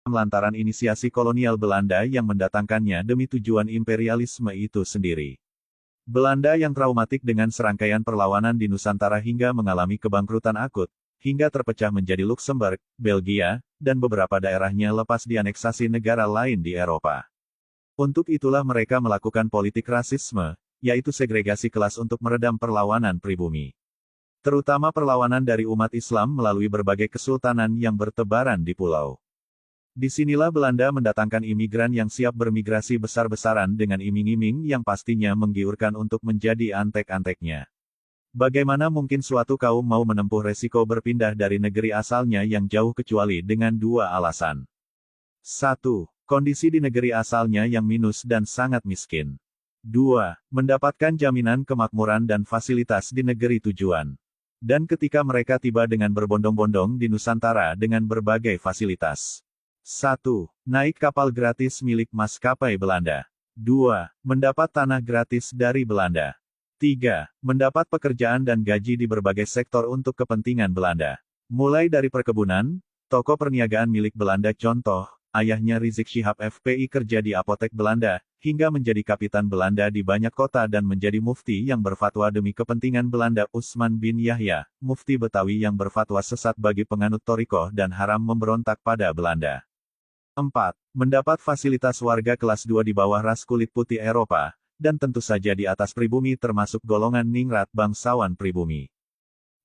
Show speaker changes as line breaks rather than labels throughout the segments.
lantaran inisiasi kolonial Belanda yang mendatangkannya demi tujuan imperialisme itu sendiri. Belanda yang traumatik dengan serangkaian perlawanan di Nusantara hingga mengalami kebangkrutan akut, hingga terpecah menjadi Luxembourg, Belgia, dan beberapa daerahnya lepas dianeksasi negara lain di Eropa. Untuk itulah mereka melakukan politik rasisme, yaitu segregasi kelas untuk meredam perlawanan pribumi. Terutama perlawanan dari umat Islam melalui berbagai kesultanan yang bertebaran di pulau. Disinilah Belanda mendatangkan imigran yang siap bermigrasi besar-besaran dengan iming-iming yang pastinya menggiurkan untuk menjadi antek-anteknya. Bagaimana mungkin suatu kaum mau menempuh resiko berpindah dari negeri asalnya yang jauh kecuali dengan dua alasan. 1. Kondisi di negeri asalnya yang minus dan sangat miskin. 2. Mendapatkan jaminan kemakmuran dan fasilitas di negeri tujuan. Dan ketika mereka tiba dengan berbondong-bondong di Nusantara dengan berbagai fasilitas. 1. Naik kapal gratis milik maskapai Belanda. 2. Mendapat tanah gratis dari Belanda. 3. Mendapat pekerjaan dan gaji di berbagai sektor untuk kepentingan Belanda. Mulai dari perkebunan, toko perniagaan milik Belanda contoh, ayahnya Rizik Syihab FPI kerja di apotek Belanda, hingga menjadi kapitan Belanda di banyak kota dan menjadi mufti yang berfatwa demi kepentingan Belanda Utsman bin Yahya, mufti Betawi yang berfatwa sesat bagi penganut Thorikoh dan haram memberontak pada Belanda. 4. Mendapat fasilitas warga kelas 2 di bawah ras kulit putih Eropa, dan tentu saja di atas pribumi termasuk golongan ningrat bangsawan pribumi.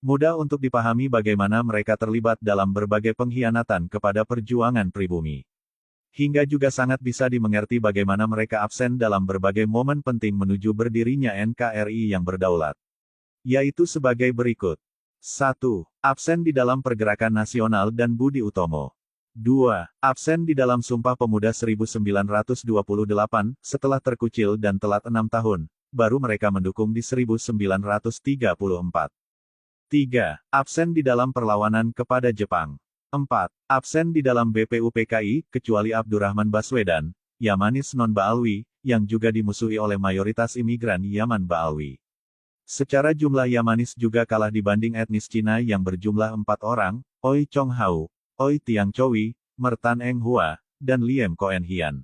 Mudah untuk dipahami bagaimana mereka terlibat dalam berbagai pengkhianatan kepada perjuangan pribumi. Hingga juga sangat bisa dimengerti bagaimana mereka absen dalam berbagai momen penting menuju berdirinya NKRI yang berdaulat. Yaitu sebagai berikut. 1. Absen di dalam Pergerakan Nasional dan Budi Utomo. 2. Absen di dalam Sumpah Pemuda 1928, setelah terkucil dan telat 6 tahun, baru mereka mendukung di 1934. 3. Absen di dalam perlawanan kepada Jepang. 4. Absen di dalam BPUPKI, kecuali Abdurrahman Baswedan, Yamanis non-Baalwi, yang juga dimusuhi oleh mayoritas imigran Yaman Baalwi. Secara jumlah Yamanis juga kalah dibanding etnis Cina yang berjumlah 4 orang, Oi Chong Hao, Oi Tiang Chowi, Mertan Eng Hua, dan Liem Koen Hian.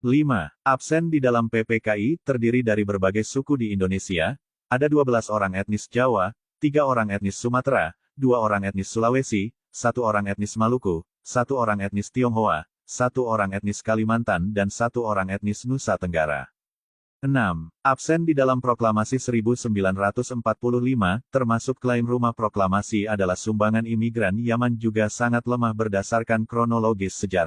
5. Absen di dalam PPKI, terdiri dari berbagai suku di Indonesia, ada 12 orang etnis Jawa, 3 orang etnis Sumatera, 2 orang etnis Sulawesi, 1 orang etnis Maluku, 1 orang etnis Tionghoa, 1 orang etnis Kalimantan dan 1 orang etnis Nusa Tenggara. 6. Absen di dalam Proklamasi 1945, termasuk klaim Rumah Proklamasi adalah sumbangan imigran Yaman juga sangat lemah berdasarkan kronologis sejarah.